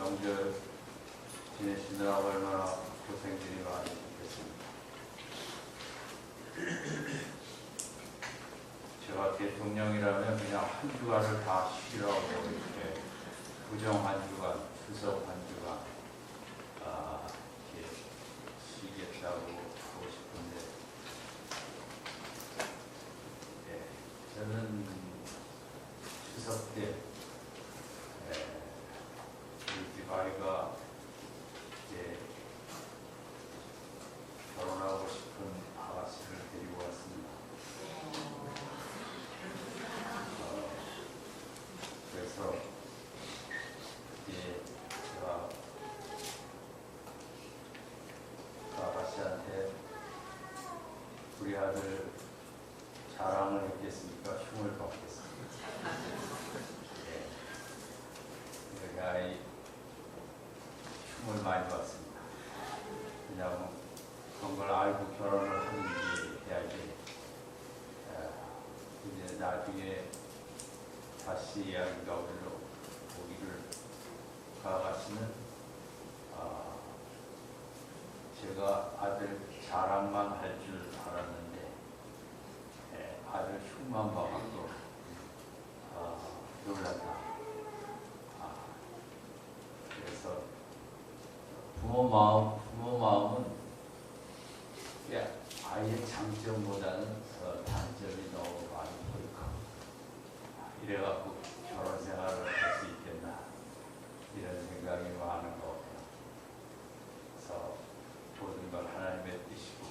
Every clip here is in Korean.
명절 지내시느라 얼마나 고생들이 많으셨겠습니까? 제가 대통령이라면 그냥 한 주간을 다 쉬라고 이렇게 부정 한 주간, 추석 한 주간 이렇게 쉬겠다고 하고 싶은데 저는 추석 때 우리 집 아이가 이제 결혼하고 싶은 아가씨를 데리고 왔습니다. 그래서 이제 제가 그 아가씨한테 우리 아들 자랑을 했겠습니까? 흉을 받겠습니다. 우리 아이 흉을 많이 받습니다. 왜냐하면 그런 걸 알고 결혼을 하는지 해야지. 이제 나중에 다시 이야기가 오기를 그 아가씨는 제가 아들 자랑만 할 줄 알았는데 아들 흉만 봐가지고 놀랐다. 그래서 부모 마음은 아이의 장점보다는 단점이 너무 많이 보이고 이래갖고 결혼 생활을 할 수 있겠나 이런 생각이 많은 것 같아요. 그래서 모든 걸 하나님의 뜻이고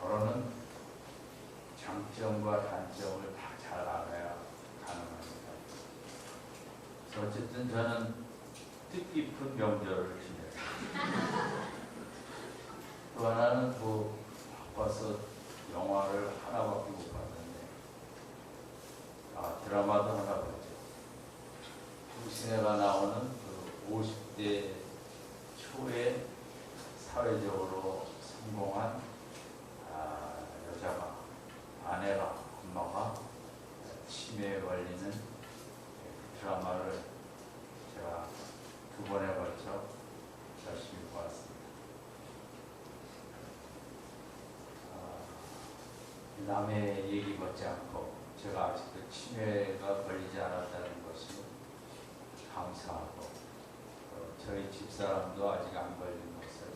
결혼은 장점과 단점을 다 잘 알아야 가능합니다. 그래서 어쨌든 저는 뜻깊은 명절을 지내요. 또 하나는 바빠서 영화를 하나밖에 못 봤는데 드라마도 하나 봤죠. 후시네가 나오는 그 50대 초에 사회적으로 성공한 여자가 아내가 엄마가 치매에 걸리는 드라마를 제가 2번에 걸쳐 열심히 보았습니다. 남의 얘기 묻지 않고 제가 아직도 치매가 걸리지 않았다는 것이 감사하고 저희 집사람도 아직 안 걸린 것을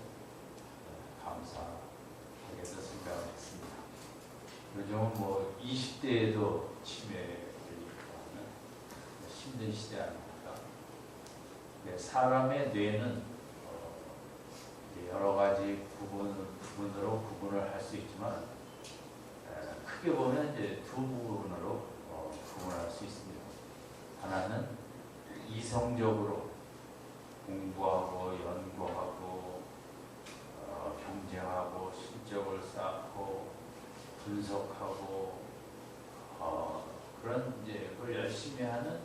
감사하게도 생각을 했습니다. 요즘은 20대에도 치매에 걸리고 하는 힘든 시대 아닙니까? 사람의 뇌는 여러 가지 부분으로 구분을 할 수 있지만 크게 보면 이제 두 부분으로 구분할 수 있습니다. 하나는 이성적으로 공부하고 연구하고 경쟁하고 실적을 쌓고 분석하고 그런 이제 그걸 열심히 하는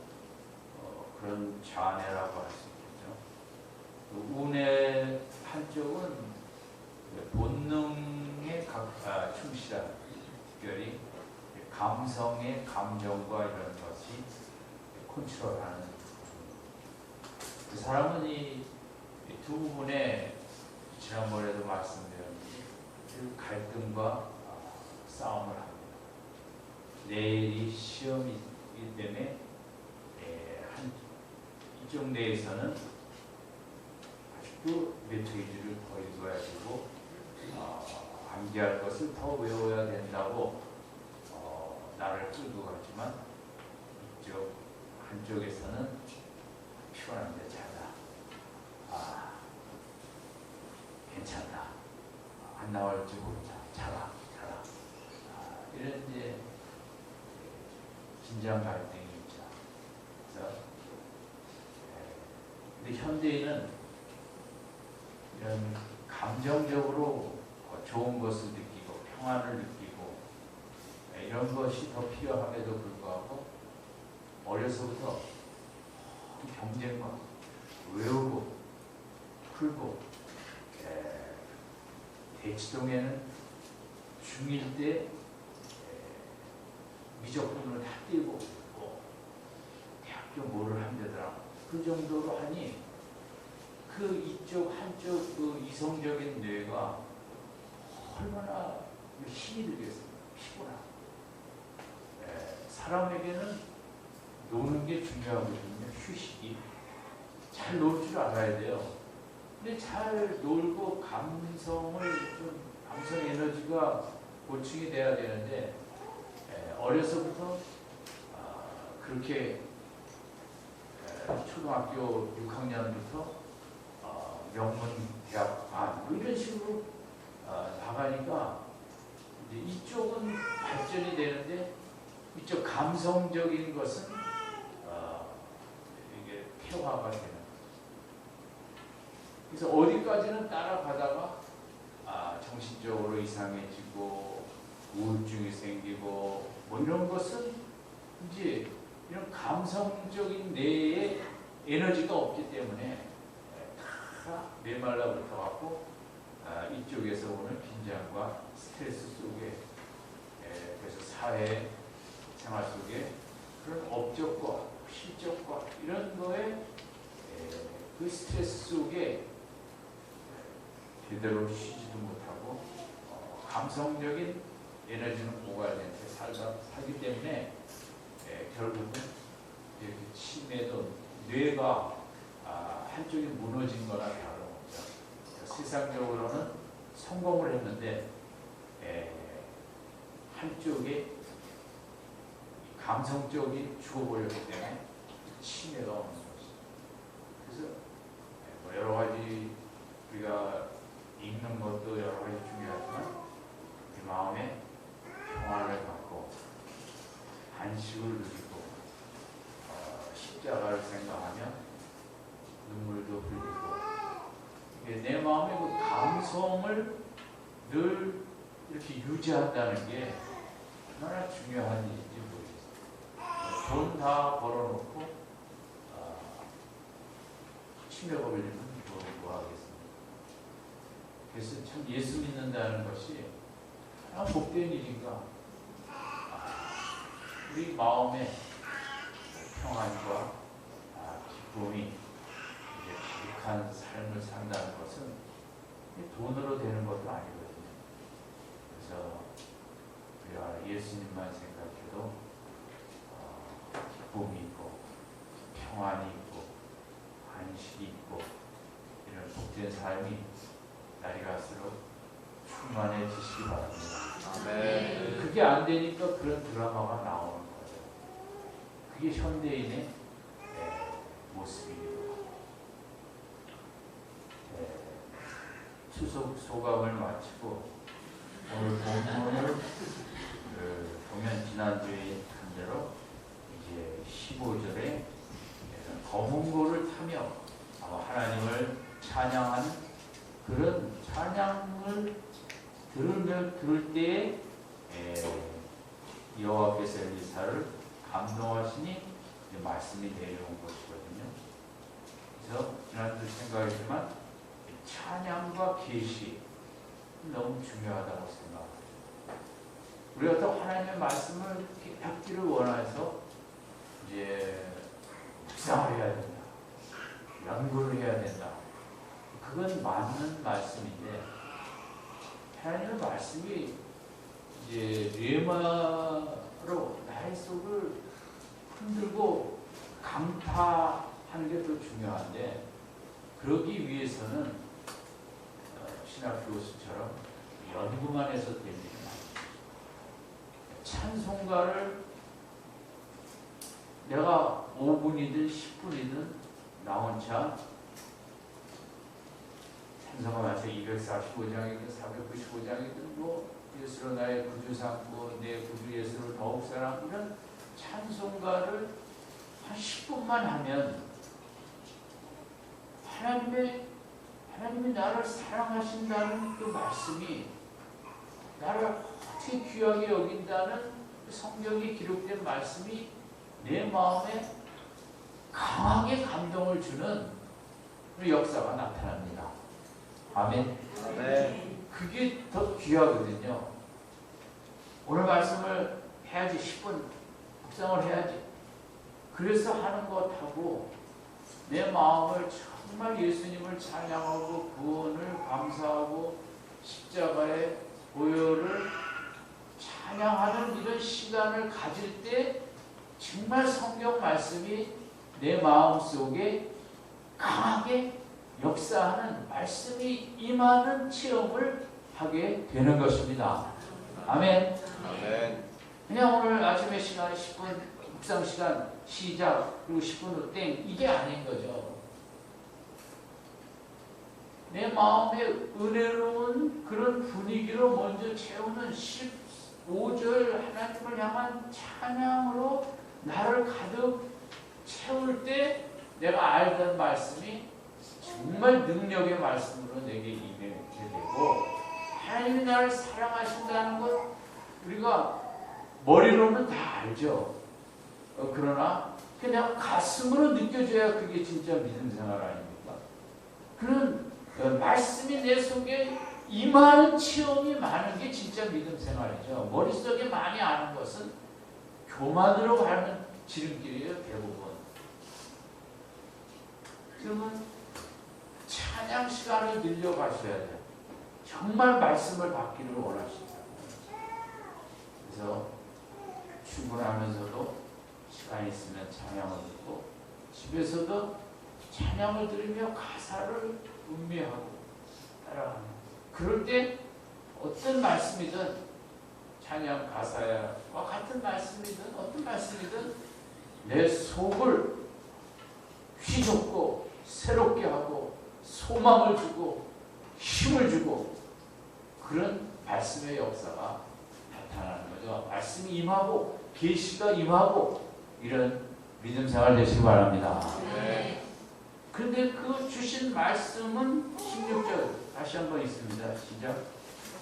그런 좌뇌라고 할 수 있겠죠. 우뇌 한쪽은 본능에 충실한 특별히 감성의 감정과 이런 것이 컨트롤하는 그 사람은 이 두 부분에 지난번에도 말씀드렸는데 갈등과 싸움을 합니다. 내일이 시험이기 때문에 이쪽 내에서는 아직도 몇 페이지를 더 읽어야 되고 암기할 것을 더 외워야 된다고 나를 끌고 갔지만 이쪽 한쪽에서는 피곤한데 자다. 괜찮다. 안 나올지 모르자. 자라. 이런 이제 긴장 갈등이 있죠. 그래서 근데 현대인은 이런 감정적으로 좋은 것을 느끼고 평안을 느끼고 이런 것이 더 필요함에도 불구하고 어려서부터 경쟁과 외우고 풀고 대치동에는 중1 때 미적분을 다 띄고 대학교 뭐를 한대더라. 그 정도로 하니 그 이쪽 한쪽 그 이성적인 뇌가 얼마나 힘이 들겠어요. 피곤하고. 사람에게는 노는 게 중요하거든요. 휴식이. 잘 놀 줄 알아야 돼요. 근데 잘 놀고 감성 에너지가 보충이 돼야 되는데 어려서부터 그렇게 초등학교 6학년부터 명문 대학 뭐 이런 식으로 나가니까 이제 이쪽은 발전이 되는데 이쪽 감성적인 것은 이게 폐화가 되는. 그래서 어디까지는 따라가다가 정신적으로 이상해지고 우울증이 생기고 뭐 이런 것은 이제 이런 감성적인 뇌에 에너지가 없기 때문에 다 메말라 붙어갖고 이쪽에서 오는 긴장과 스트레스 속에 그래서 사회 생활 속에 그런 업적과 실적과 이런 거에 그 스트레스 속에 제대로 쉬지도 못하고 감성적인 에너지는 고갈된 채 살기 때문에 결국은 이렇게 치매도 뇌가 한쪽이 무너진 거나 다름없죠. 세상적으로는 성공을 했는데 한쪽에 감성적이 죽어버렸기 때문에 치매가 오는 것이죠. 그래서 여러 가지 우리가 읽는 것도 여러 가지 중요하지만 우리 마음에 평안을 갖고 안식을 누리고 십자가를 생각하며 눈물도 흘리고 내 마음의 그 감성을 늘 이렇게 유지한다는 게 얼마나 중요한 일인지 모르겠어요. 돈 다 벌어놓고 치매가 걸리면 뭐 하겠습니까? 그래서 참 예수 믿는다는 것이 복된 일인가? 우리 마음에 평안과 기쁨이 이제 가득한 삶을 산다는 것은 돈으로 되는 것도 아니거든요. 그래서 우리가 예수님만 생각해도 기쁨이 있고 평안이 있고 안식이 있고 이런 복된 삶이 날이 갈수록 충만해지시기 바랍니다. 아멘. 그게 안 되니까 그런 드라마가 나오는 거죠. 그게 현대인의 모습이기도 하고. 추석 소감을 마치고 오늘 본문을 보면 지난주에 한 대로 이제 15절에 검은 고를 타며 하나님을 찬양하는 그런 찬양을 들을 때에 여호와께서 엘리사를 감동하시니 말씀이 내려온 것이거든요. 그래서 지난주 생각했지만 찬양과 계시 너무 중요하다고 생각합니다. 우리가 또 하나님의 말씀을 받기를 원해서 이제 묵상을 해야 된다, 연구를 해야 된다. 그건 맞는 말씀인데 하나님의 말씀이 이제 뇌마로 나의 속을 흔들고 강타하는 게 더 중요한데 그러기 위해서는 신학 교수처럼 연구만 해서 되는 게 아니에요. 찬송가를 내가 5분이든 10분이든 나온차 찬송가 마치 245장이든 495장이든 뭐 예수로 나의 구주 삼고 내 구주 예수를 더욱 사랑 이런 찬송가를 한 10분만 하면 하나님이 나를 사랑하신다는 그 말씀이 나를 어떻게 귀하게 여긴다는 그 성경에 기록된 말씀이 내 마음에 강하게 감동을 주는 그 역사가 나타납니다. 아멘. 아멘. 그게 더 귀하거든요. 오늘 말씀을 해야지 10분 묵상을 해야지. 그래서 하는 것하고 내 마음을 정말 예수님을 찬양하고 구원을 감사하고 십자가의 보혈을 찬양하는 이런 시간을 가질 때 정말 성경 말씀이 내 마음속에 강하게 역사하는 말씀이 임하는 체험을 하게 되는 것입니다. 아멘. 아멘. 그냥 오늘 아침에 시간에 10분 묵상 시간 시작 그리고 10분 후 땡 이게 아닌 거죠. 내 마음에 은혜로운 그런 분위기로 먼저 채우는 15절 하나님을 향한 찬양으로 나를 가득 채울 때 내가 알던 말씀이 정말 능력의 말씀으로 내게 임하게 되고 하나님이 나를 사랑하신다는 것 우리가 머리로는 다 알죠. 그러나 그냥 가슴으로 느껴져야 그게 진짜 믿음 생활 아닙니까? 그런 말씀이 내 속에 임하는 체험이 많은 게 진짜 믿음 생활이죠. 머릿속에 많이 아는 것은 교만으로 가는 지름길이에요. 대부분. 그러면 찬양 시간을 늘려가셔야 돼요. 정말 말씀을 받기를 원하신다. 그래서 출근하면서도 시간 있으면 찬양을 듣고 집에서도 찬양을 들으며 가사를 음미하고 따라가는 그럴 때 어떤 말씀이든 찬양 가사와 같은 말씀이든 어떤 말씀이든 내 속을 휘젓고 새롭게 하고 소망을 주고 힘을 주고 그런 말씀의 역사가 나타나는 거죠. 말씀이 임하고 계시가 임하고 이런 믿음 생활 되시기 바랍니다. 그런데 그 주신 말씀은 16절 다시 한번 있습니다. 시작.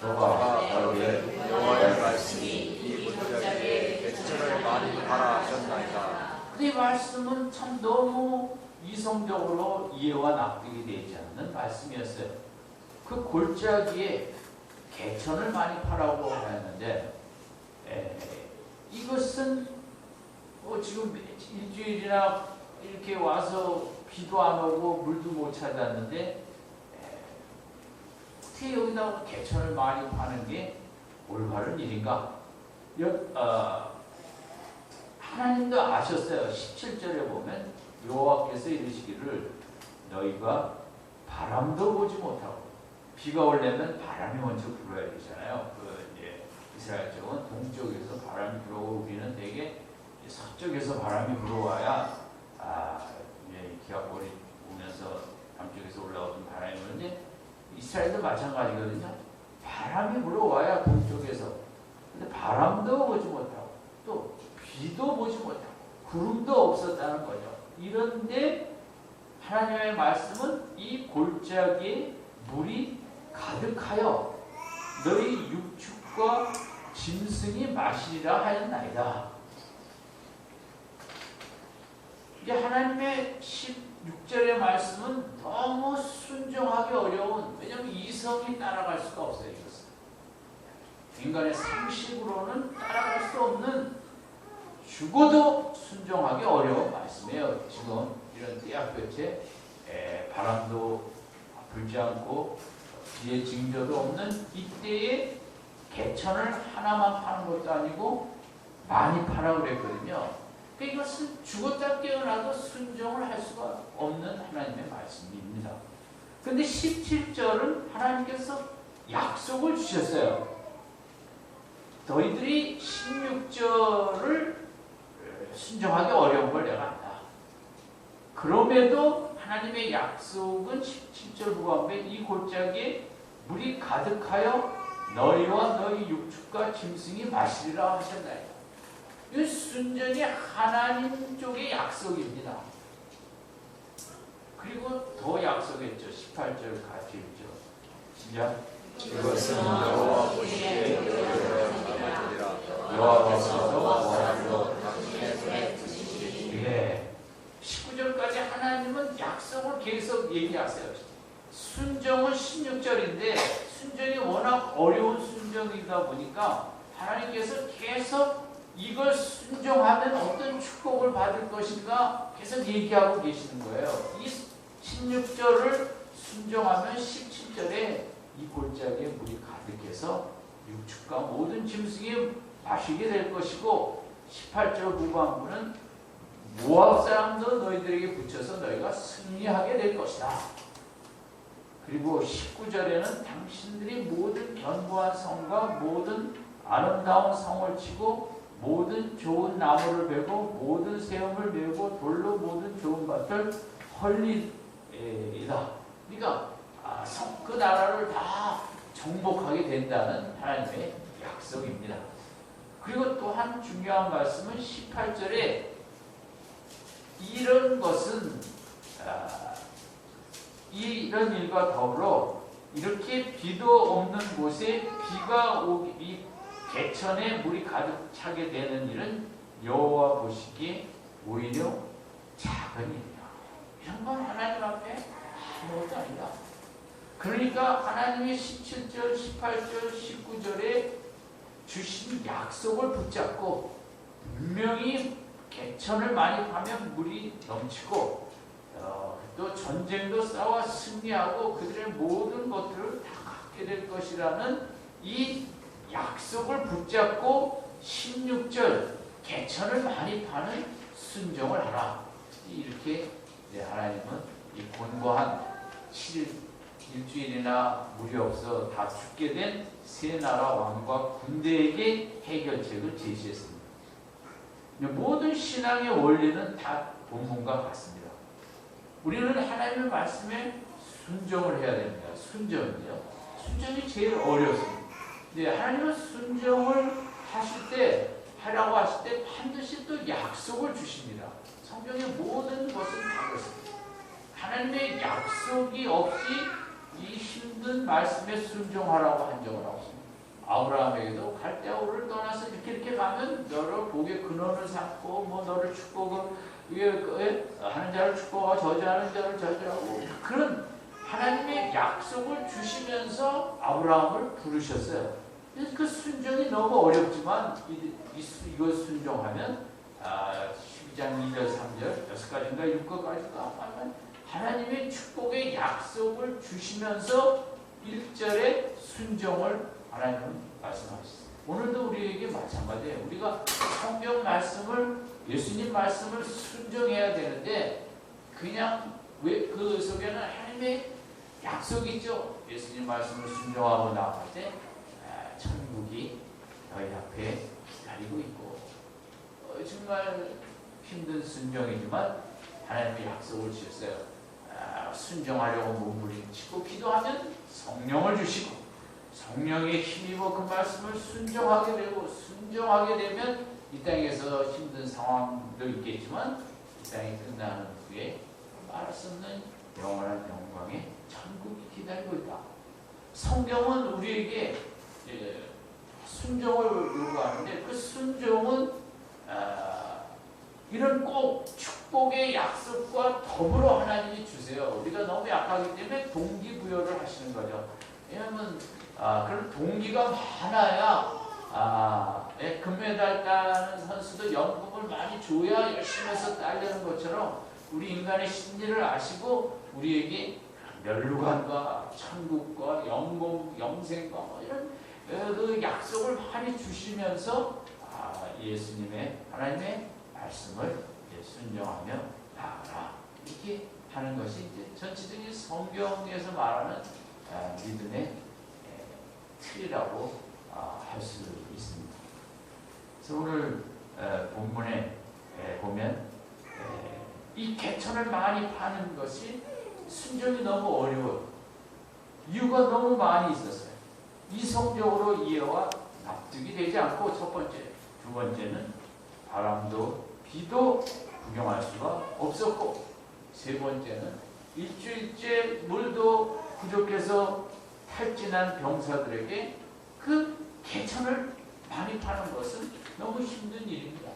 너가 너의 여호와의 말씀이 이 골짜기에 개천을 많이 하라 하셨나이다. 이 말씀은 참 너무 이성적으로 이해와 납득이 되지 않는 말씀이었어요. 그 골짜기에 개천을 많이 파라고 하였는데 이것은 지금 일주일이나 이렇게 와서 비도 안 오고 물도 못 찾았는데 어떻게 여기다 개천을 많이 파는 게 올바른 일인가? 하나님도 아셨어요. 17절에 보면 여호와께서 이르시기를 너희가 바람도 보지 못하고 비가 오려면 바람이 먼저 불어야 되잖아요. 이스라엘 쪽은 동쪽에서 바람이 불어오고 우리는 되게 서쪽에서 바람이 불어와야 비가 오면서 남쪽에서 올라오던 바람이 부는데 이스라엘도 마찬가지거든요. 바람이 불어와야 동쪽에서 근데 바람도 보지 못하고 또 비도 보지 못하고 구름도 없었다는 거죠. 이런데 하나님의 말씀은 이 골짜기에 물이 가득하여 너희 육축과 짐승이 마시리라 하였나이다. 이게 하나님의 16절의 말씀은 너무 순종하기 어려운, 왜냐하면 이성이 따라갈 수가 없어요. 이것은 인간의 상식으로는 따라갈 수 없는, 죽어도 순종하기 어려운 말씀이에요. 지금 이런 떼약볕에 바람도 불지 않고 비의 징조도 없는 이때에 개천을 하나만 파는 것도 아니고 많이 파라고 그랬거든요. 그러니까 이것은 죽었다 깨어나도 순종을 할 수가 없는 하나님의 말씀입니다. 그런데 17절은 하나님께서 약속을 주셨어요. 너희들이 16절을 순종하기 어려운 걸 내가 안다. 그럼에도 하나님의 약속은 17절 후반부에 이 골짜기에 물이 가득하여 너희와 너희 육축과 짐승이 마시리라 하셨나이다. 이 순전히 하나님 쪽의 약속입니다. 그리고 더 약속했죠. 18절 같이 읽죠. 시작. 이것은 여호와 보시기에 여호와께서 원하시고 19절까지 하나님은 약속을 계속 얘기하세요. 순종은 16절인데 순종이 워낙 어려운 순종이다 보니까 하나님께서 계속 이걸 순종하면 어떤 축복을 받을 것인가 계속 얘기하고 계시는 거예요. 이 16절을 순종하면 17절에 이 골짜기에 물이 가득해서 육축과 모든 짐승이 마시게 될 것이고 18절 후반부는 모압 사람도 너희들에게 붙여서 너희가 승리하게 될 것이다. 그리고 19절에는 당신들이 모든 견고한 성과 모든 아름다운 성을 치고 모든 좋은 나무를 베고 모든 세움을 메고 돌로 모든 좋은 밭을 헐리이다. 그러니까 그 나라를 다 정복하게 된다는 하나님의 약속입니다. 그리고 또한 중요한 말씀은 18절에 이런 것은 이런 일과 더불어 이렇게 비도 없는 곳에 비가 오기 개천에 물이 가득 차게 되는 일은 여호와 보시기에 오히려 작은 일이다. 이런 건 하나님 앞에 아무것도 아니다. 그러니까 하나님의 17절, 18절, 19절에 주신 약속을 붙잡고 분명히 개천을 많이 파면 물이 넘치고 또 전쟁도 싸워 승리하고 그들의 모든 것들을 다 갖게 될 것이라는 이 약속을 붙잡고 16절 개천을 많이 파는 순종을 하라. 이렇게 하나님은 이 곤고한 7일주일이나 물이 없어 다 죽게 된 세 나라 왕과 군대에게 해결책을 제시했습니다. 모든 신앙의 원리는 다 본문과 같습니다. 우리는 하나님의 말씀에 순종을 해야 됩니다. 순종이요. 순종이 제일 어렵습니다. 근데 하나님은 순종을 하라고 하실 때 반드시 또 약속을 주십니다. 성경의 모든 것은 다 그렇습니다. 하나님의 약속이 없이 이 힘든 말씀에 순종하라고 한 적은 없습니다. 아브라함에게도 갈대아우를 떠나서 이렇게 가면 너를 복의 근원을 삼고 뭐 너를 축복을 하는 자를 축복하고 저주하는 자를 저주하고 그런 하나님의 약속을 주시면서 아브라함을 부르셨어요. 그래서 그 순종이 너무 어렵지만 이걸 순종하면 12장 2절 3절 6가지인가 6가지가 하나님의 축복의 약속을 주시면서 1절에 순종을 하나님은 말씀하셨어요. 오늘도 우리에게 마찬가지예요. 우리가 성경 말씀을 예수님 말씀을 순종해야 되는데 그냥 왜 그 속에는 하나님의 약속이 있죠. 예수님 말씀을 순종하고 나갈 때 천국이 너희 앞에 기다리고 있고 정말 힘든 순종이지만 하나님의 약속을 주셨어요. 순종하려고 몸부림치고 기도하면 성령을 주시고 성령의 힘입어 그 말씀을 순종하게 되고 순종하게 되면 이 땅에서 힘든 상황도 있겠지만 이 땅이 끝나는 후에 말할 수 없는 영원한 영광의 천국이 기다리고 있다. 성경은 우리에게 순종을 요구하는데 그 순종은 이런 꼭 축복의 약속과 더불어 하나님이 주세요. 우리가 너무 약하기 때문에 동기부여를 하시는 거죠. 왜냐하면 그런 동기가 많아야 금메달 따는 선수도 연금을 많이 줘야 열심히 해서 따려는 것처럼 우리 인간의 심리를 아시고 우리에게 멸루관과 천국과 영생과 이런 그 약속을 많이 주시면서 예수님의 하나님의 말씀을 순종하며 나아가라 이렇게 하는 것이 이제 전체적인 성경에서 말하는 믿음의 틀이라고 할 수 있습니다. 그래서 오늘 본문에 보면 이 개천을 많이 파는 것이 순종이 너무 어려워요. 이유가 너무 많이 있었어요. 이성적으로 이해와 납득이 되지 않고 첫 번째, 두 번째는 바람도 비도 구경할 수가 없었고 세 번째는 일주일째 물도 부족해서 탈진한 병사들에게 그 개천을 많이 파는 것은 너무 힘든 일입니다.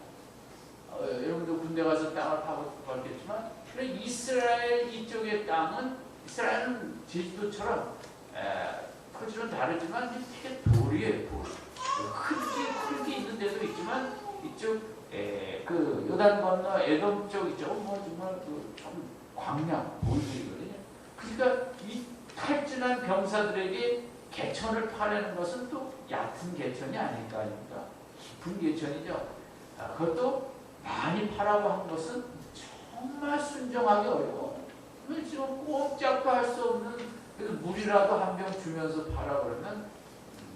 여러분도 군대 가서 땅을 파고 봤겠지만 이스라엘 이쪽의 땅은 이스라엘은 제주도처럼 토지는 다르지만 되게 돌이에요. 돌. 흙이 있는 데도 있지만 이쪽 그 요단 건너 에돔 쪽 이쪽 뭐 정말 좀 광야 보이거든요. 그러니까 이 탈진한 병사들에게 개천을 파내는 것은 또 얕은 개천이 아닐까 아닙니까? 깊은 개천이죠. 그것도 많이 파라고 한 것은 정말 순종하기 어려워. 지금 꼼짝도 할 수 없는, 그래서 물이라도 한 병 주면서 파라 그러면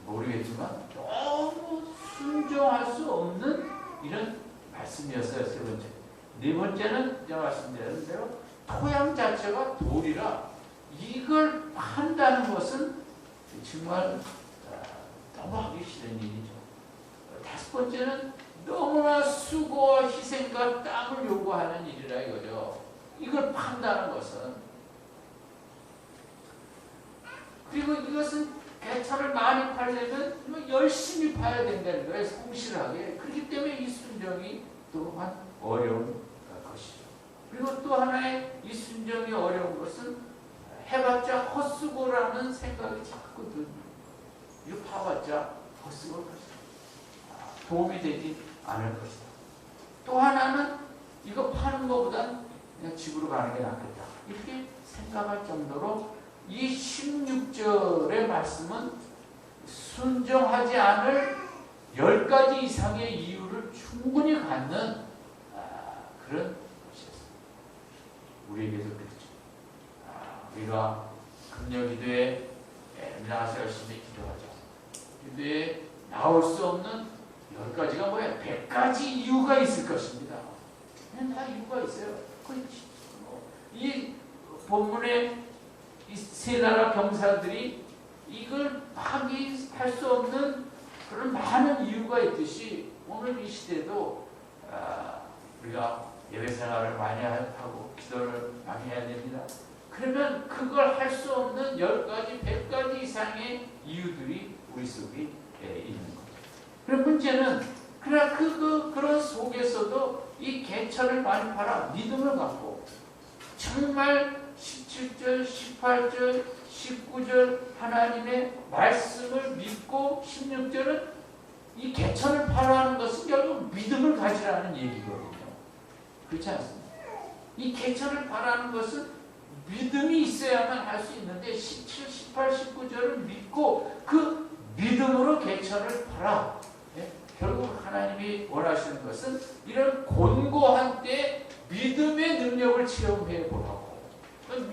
모르겠지만 너무 순종할 수 없는 이런 말씀이었어요. 세 번째. 네 번째는 제가 말씀드린 대로 토양 자체가 돌이라 이걸 판다는 것은 정말 너무 하기 싫은 일이죠. 다섯 번째는 너무나 수고와 희생과 땀을 요구하는 일이라 이거죠. 이걸 판다는 것은. 그리고 이것은 개천을 많이 팔려면 열심히 파야 된다는 거예요. 성실하게. 그렇기 때문에 이 순종이 또한 어려운 것이죠. 그리고 또 하나의 이 순종이 어려운 것은 해봤자 헛수고라는 생각이 자꾸 듭니다. 이거 파봤자 헛수고일 것이다. 도움이 되지 않을 것이다. 또 하나는 이거 파는 것보단 그냥 집으로 가는 게 낫겠다. 이렇게 생각할 정도로 이 16절의 말씀은 순종하지 않을 10가지 이상의 이유를 충분히 갖는 그런 것이었습니다. 우리에게도 그렇죠. 우리가 금요기도에 나와서 열심히 기도하죠. 기도에 나올 수 없는 10가지가 뭐예요? 100가지 이유가 있을 것입니다. 그냥 다 이유가 있어요. 이 본문에 이 세 나라 병사들이 이걸 파기할 수 없는 그런 많은 이유가 있듯이 오늘 이 시대도 우리가 예배 생활을 많이 하고 기도를 많이 해야 됩니다. 그러면 그걸 할 수 없는 10가지, 100가지 이상의 이유들이 우리 속에 있는 거죠. 그럼 문제는 그러나 그런 속에서도 이 개천을 많이 팔아 믿음을 갖고 정말 17절, 18절, 19절 하나님의 말씀을 믿고 16절은 이 개천을 팔아하는 것은 결국 믿음을 가지라는 얘기거든요. 그렇지 않습니까? 이 개천을 팔아하는 것은 믿음이 있어야만 할 수 있는데 17, 18, 19절을 믿고 그 믿음으로 개천을 팔아. 결국 하나님이 원하시는 것은 이런 곤고한 때 믿음의 능력을 체험해 보라고.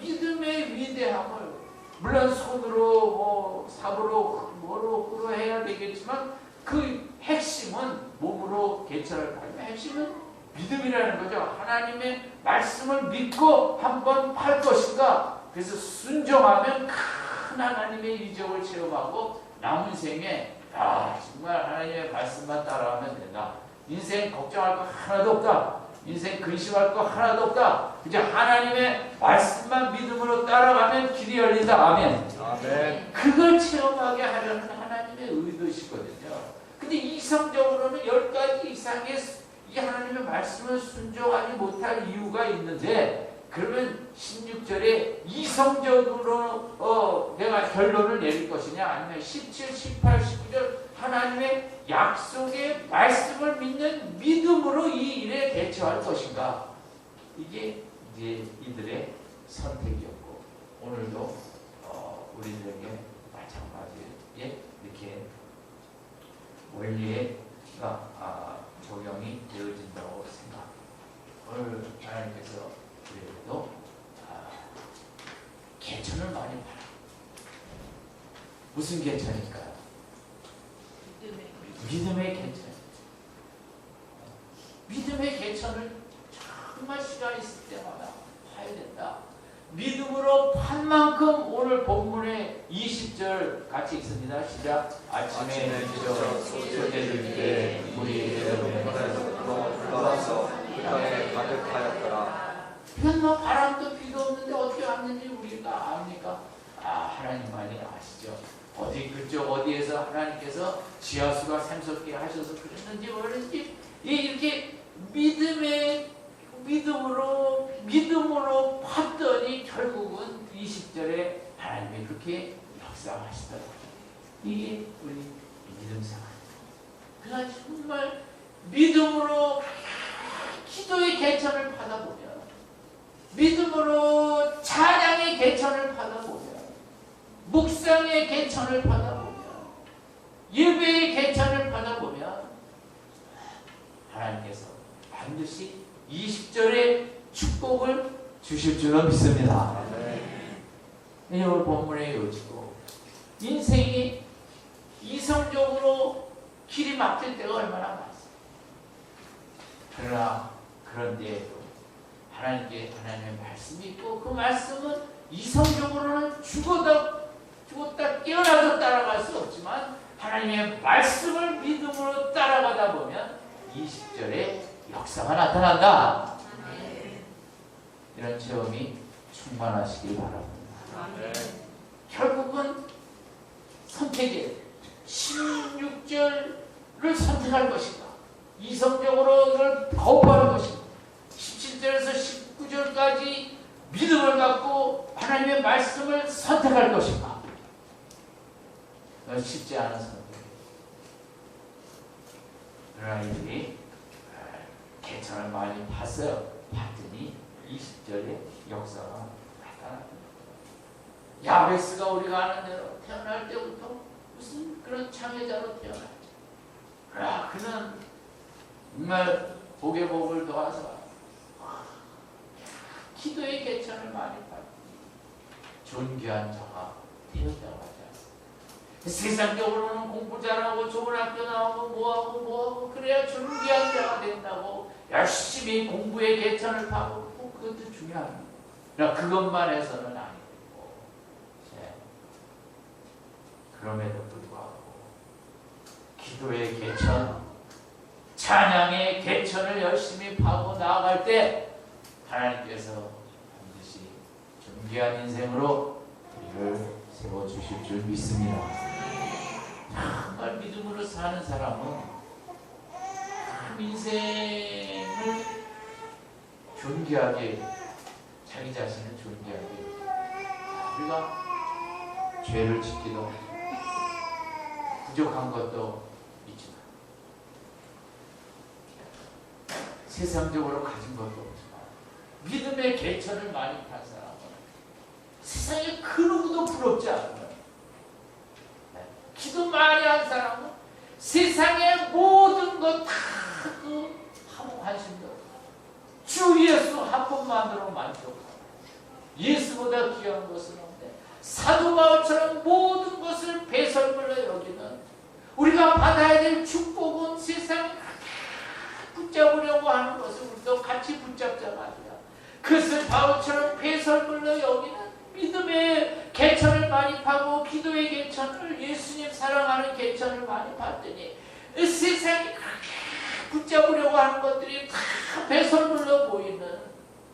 믿음의 위대함을 물론 손으로 삽으로 뭐로 해야 되겠지만 그 핵심은 몸으로 개천을 팔면 핵심은 믿음이라는 거죠. 하나님의 말씀을 믿고 한번 팔 것인가. 그래서 순종하면 큰 하나님의 이적을 체험하고 남은 생에 정말 하나님의 말씀만 따라가면 된다. 인생 걱정할 거 하나도 없다. 인생 근심할 거 하나도 없다. 이제 하나님의 말씀만 믿음으로 따라가면 길이 열린다. 아멘. 아멘. 그걸 체험하게 하려는 하나님의 의도시거든요. 근데 이성적으로는 10가지 이상의 이 하나님의 말씀을 순종하지 못할 이유가 있는데 그러면 16절에 이성적으로 내가 결론을 내릴 것이냐 아니면 17, 18, 19절 하나님의 약속의 말씀을 믿는 믿음으로 이 일에 대처할 것인가. 이게 이제 이들의 선택이었고 오늘도 우리들에게 마찬가지에 이렇게 원리가 적용이 되어진다고 생각합니다. 오늘 하나님께서 우리에게도 개천을 많이 팔아. 무슨 개천일까요? 믿음의 개천. 믿음의 개천을 정말 시간 있을 때마다 파야 된다. 믿음으로 판 만큼 오늘 본문에 20절 같이 있습니다. 시작. 아침에 기저 소재를 때 물이 흘러와서 그 땅에 가득하였더라. 이건 뭐 바람도 비도 없는데 어떻게 왔는지 우리가 압니까? 하나님만이 아시죠. 어디 그쪽 어디에서 하나님께서 지하수가 샘솟게 하셔서 그랬는지 모르는지 이렇게 믿음으로 팠더니 결국은 20절에 하나님이 그렇게 역사하시더라고요. 이게 우리 믿음 생활입니다. 그러나 정말 믿음으로 기도의 개천을 받아보면, 믿음으로 찬양의 개천을 받아보면, 묵상의 개천을 받아보면, 예배의 개천을 받아보면 하나님께서 반드시 20절의 축복을 주실 줄로 믿습니다. 오늘 본문에 요지고 인생이 이성적으로 길이 막힐 때가 얼마나 많습니다. 그러나 그런 때에도 하나님의 말씀이 있고, 그 말씀은 이성적으로는 죽었다 깨어나서 따라갈 수 없지만 하나님의 말씀을 믿음으로 따라가다 보면 20절에 역사가 나타난다. 이런 체험이 충만하시길 바랍니다. 결국은 선택이에요. 16절을 선택할 것인가, 이성적으로 이걸 거부하는 것인가, 17절에서 19절까지 믿음을 갖고 하나님의 말씀을 선택할 것인가. 쉽지 않은 선택이에요. 그러나 이들이 개천을 많이 봤어요. 봤더니 20절에 역사가 나타납니다. 야베스가 우리가 아는 대로 태어날 때부터 무슨 그런 창의자로 태어났죠. 그는 정말 복의 복을 더하서 기도의 개천을 많이 받고 존귀한 자가 되었다고 하지 않습니까? 세상적으로는 공부 잘하고 좋은 학교 나오고 뭐하고 그래야 존귀한 자가 된다고 열심히 공부의 개천을 파고, 그것도 중요합니다. 그러나 그것만 해서는 아니고, 그럼에도 불구하고 기도의 개천, 찬양의 개천을 열심히 파고 나아갈 때 하나님께서 반드시 존귀한 인생으로 우리를 세워주실 줄 믿습니다. 정말 믿음으로 사는 사람은 그 인생을 존귀하게, 자기 자신을 존귀하게, 우리가 죄를 짓기도 하고 부족한 것도 있지만, 세상적으로 가진 것도 없지만 믿음의 개천을 많이 판 사람은 세상에 그 누구도 부럽지 않아요. 기도 많이 한 사람은 세상의 모든 것 다 아무 관심도 없고 주 예수 한 번만으로 만족하고, 예수보다 귀한 것은 없는데 사도 바울처럼 모든 것을 배설물로 여기는, 우리가 받아야 될 축복은 세상에 붙잡으려고 하는 것을 우리도 같이 붙잡자가 아니라 그것을 바울처럼 배설물로 여기는 믿음의 개천을 많이 파고 기도의 개천을, 예수님 사랑하는 개천을 많이 봤더니 세상이 붙잡으려고 하는 것들이 다 배설물로 보이는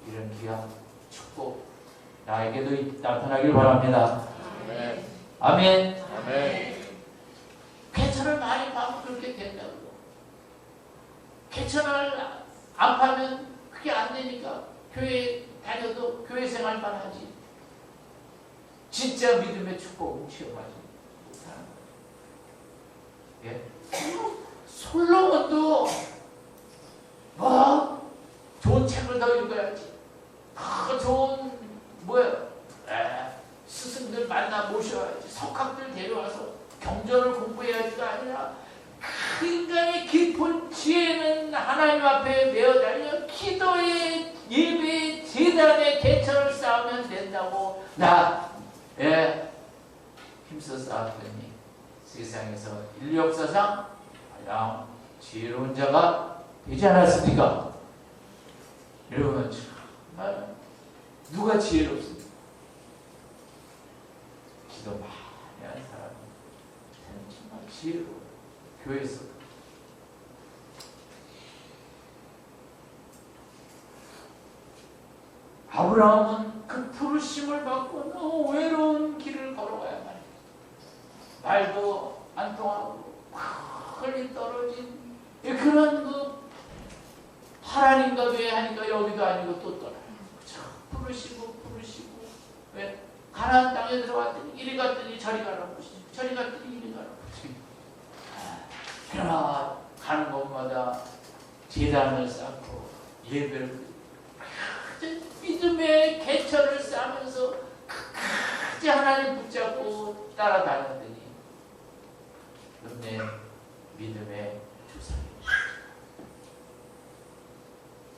이런 귀한 축복 나에게도 나타나길 바랍니다. 아멘. 아멘. 아멘. 개천을 많이 파면 그렇게 된다고. 개천을 안 파면 그게 안 되니까 교회 다녀도 교회 생활만 하지 진짜 믿음의 축복은 체험하지 못하는 거예요. 예? 솔로몬도 뭐 좋은 책을 더 읽어야지, 더 좋은 스승들 만나 모셔야지, 석학들 데려와서 경전을 공부해야지가 아니라 그 인간의 깊은 지혜는 하나님 앞에 메어 달려 기도의 예배의 제단의 개천을 쌓으면 된다고 힘써 쌓았더니 세상에서 인류 역사상 가장 지혜로운 자가 되지 않았습니까? 여러분, 정말 누가 지혜롭습니까? 기도 많이 하는 사람은 정말 지혜로워요. 교회에서 아브라함은 그 부르심을 받고 너무 외로운 길을 걸어가야만 해요. 말도 안 통하고 멀리 떨어진 그런 그 하나님과 교회하니까 여기도 아니고 또 떠나요. 부르시고 왜 가나안 땅에 들어갔더니 이리 갔더니 저리 가라고 하시고 저리 갔더니 이리 가라고 하시고, 그러나 가는 곳마다 제단을 쌓고 예배를 믿음의 개천을 쌓으면서 끝까지 하나님 붙잡고 따라다녔더니 내 믿음의 주사위.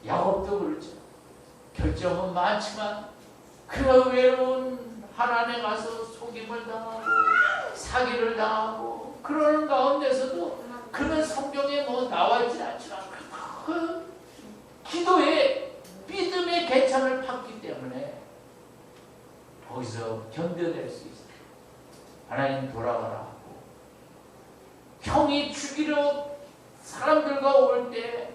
야곱도 그렇죠. 결정은 많지만 그 외로운 하나님에 가서 속임을 당하고 사기를 당하고 그러는 가운데서도 그는 성경에 뭐 나와 있지 않지만 그 기도에 믿음의 개천을 팠기 때문에 거기서 견뎌낼 수 있어요. 하나님 돌아가라 하고 형이 죽이러 사람들과 올 때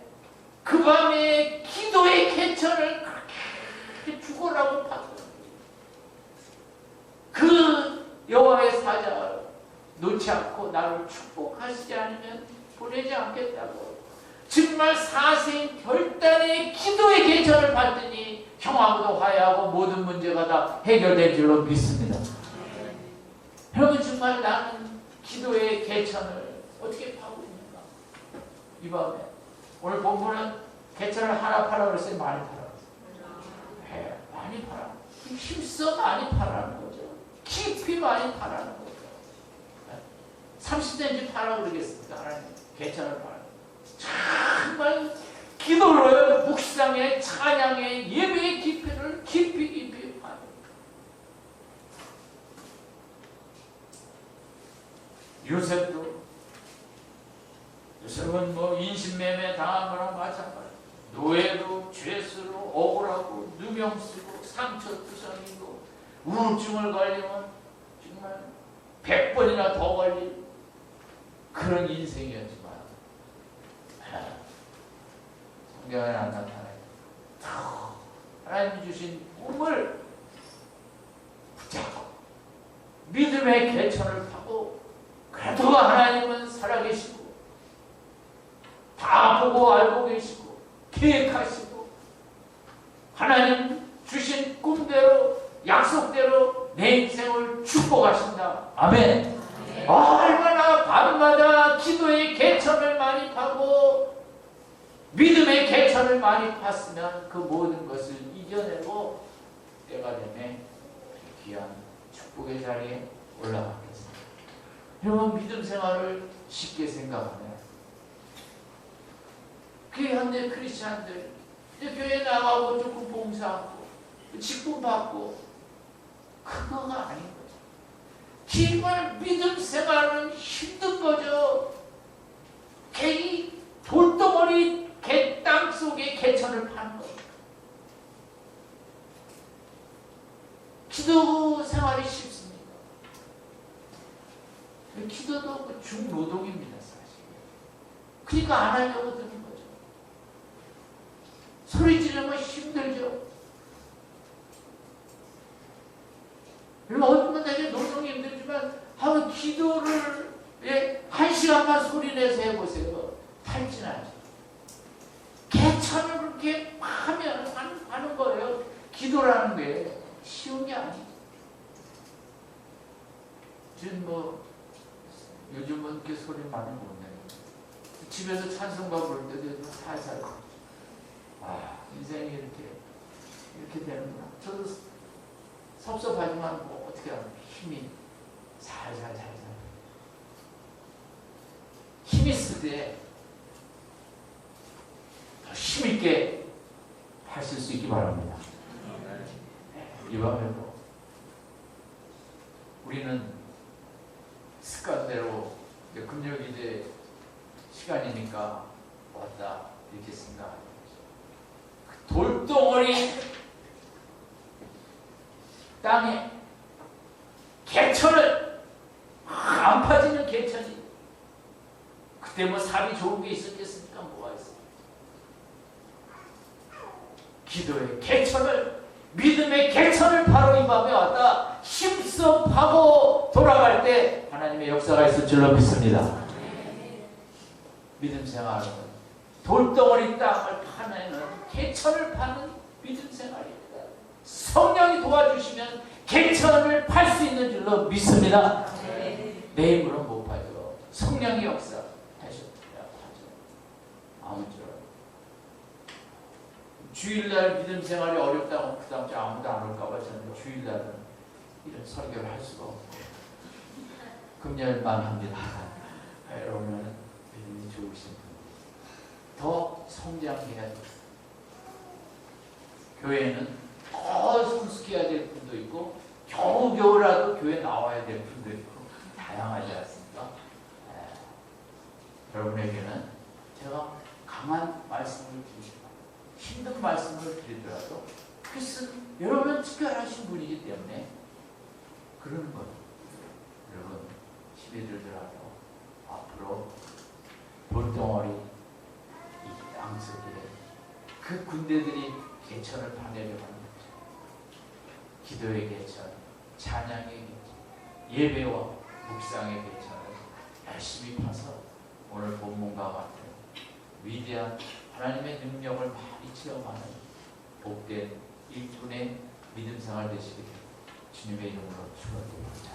그 밤에 기도의 개천을 그렇게 죽어라고 팠거든요. 그 여호와의 사자를 놓지 않고 나를 축복하시지 않으면 보내지 않겠다고 정말 사생 결단의 기도의 개천을 받더니 형하고도 화해하고 모든 문제가 다 해결될 줄로 믿습니다. 여러분 정말 나는 기도의 개천을 어떻게 파고 있는가? 이 밤에 오늘 본문은 개천을 하나 파라 그랬어요? 많이 파라 그랬어요? 많이 파라. 힘써 많이 파라는 거죠. 깊이 많이 파라는 거죠. 30cm 파라 그러겠습니다. 하나님 개천을 파라. 정말 기도로요, 묵상의 찬양의 예배의 깊이를 깊이 파요. 요셉은 뭐 인신매매 당한 거랑 마찬가지. 노예로, 죄수로, 억울하고, 누명 쓰고, 상처투성이고, 우울증을 걸리면 정말 100번이나 더 걸린 그런 인생이었지만 성경에 안 나타나요. 하나님 주신 꿈을 붙잡고 믿음의 개천을 타고 그래도 하나님은 살아계시고 다 보고 알고 계시고 계획하시고 하나님 주신 꿈대로 약속대로 내 인생을 축복하신다. 아멘. 얼마나 밤마다 기도의 개천을 많이 파고 믿음의 개천을 많이 팠으면 그 모든 것을 이겨내고 때가 되면 귀한 축복의 자리에 올라가겠습니다. 여러분 믿음 생활을 쉽게 생각하네요. 그 현대 크리스찬들 교회 나가고 조금 봉사하고 직분 받고 그거가 아닌 거죠. 정말 믿음 생활은 힘든 거죠. 개 돌덩어리 개 땅 속에 개천을 파는 거예요. 기도 생활이 쉽습니다. 기도도 중노동입니다, 사실. 그러니까 안 하려고 드는 거죠. 소리 지르면 힘들죠. 얼마나 되게 노동이 힘들지만 기도를 1시간만 소리 내서 해보세요. 탈진하죠. 개천을 그렇게 하면 하는 거예요. 기도라는 게 쉬운 게 아니죠. 지금 요즘은 그 소리 많이 못 내요. 집에서 찬송가 부를 때도 살살 인생이 이렇게 되는구나. 저도 섭섭하지만 뭐 어떻게 하면 힘이 살살 힘 있을 때 더 힘있게 하실 수 있기 바랍니다. 이 밤에도 우리는 습관대로 금요일에 시간이니까 왔다 이렇게 생각하는 거죠. 돌덩어리 땅에 개천을 안 파지는 개천이 그때 뭐 삽이 좋은 게 있었겠습니까? 뭐가 있어요? 기도의 개천을 믿음의 개천을 바로 이 밤에 왔다 힘써 파고 돌아갈 때 하나님의 역사가 있을 줄로 믿습니다. 믿음 생활은 돌덩어리 땅을 파내는 개천을 파는 믿음 생활입니다. 성령이 도와주시면 개천을 팔 수 있는 줄로 믿습니다. 내 힘으로 못 파죠. 성령의 역사 하셨다 파죠. 아무쪼록 주일날 믿음 생활이 어렵다고 그 다음 주 아무도 안 올까봐 저는 주일날은 이런 설교를 할 수가 없고 금요일만 합니다. 여러분은 믿음이 좋으신 분 더 성장해야 돼요. 교회는 더 성숙해야 될 분도 있고 겨우겨우라도 교회 나와야 될 분도 있고 다양하지 않습니까? 여러분에게는 제가 강한 말씀을 드리고 힘든 말씀을 드리더라도 그것은 여러분 특별하신 분이기 때문에 그러는 거예요. 여러분 11들더라도 앞으로 돌덩어리 이 땅속에 그 군대들이 개천을 파내려고 하는 거죠. 기도의 개천, 찬양의 개천, 예배와 묵상의 개천을 열심히 파서 오늘 본문과 같은 위대한 하나님의 능력을 많이 체험하는 복된 일꾼의 믿음 생활 되시기를 주님의 이름으로 축원드립니다.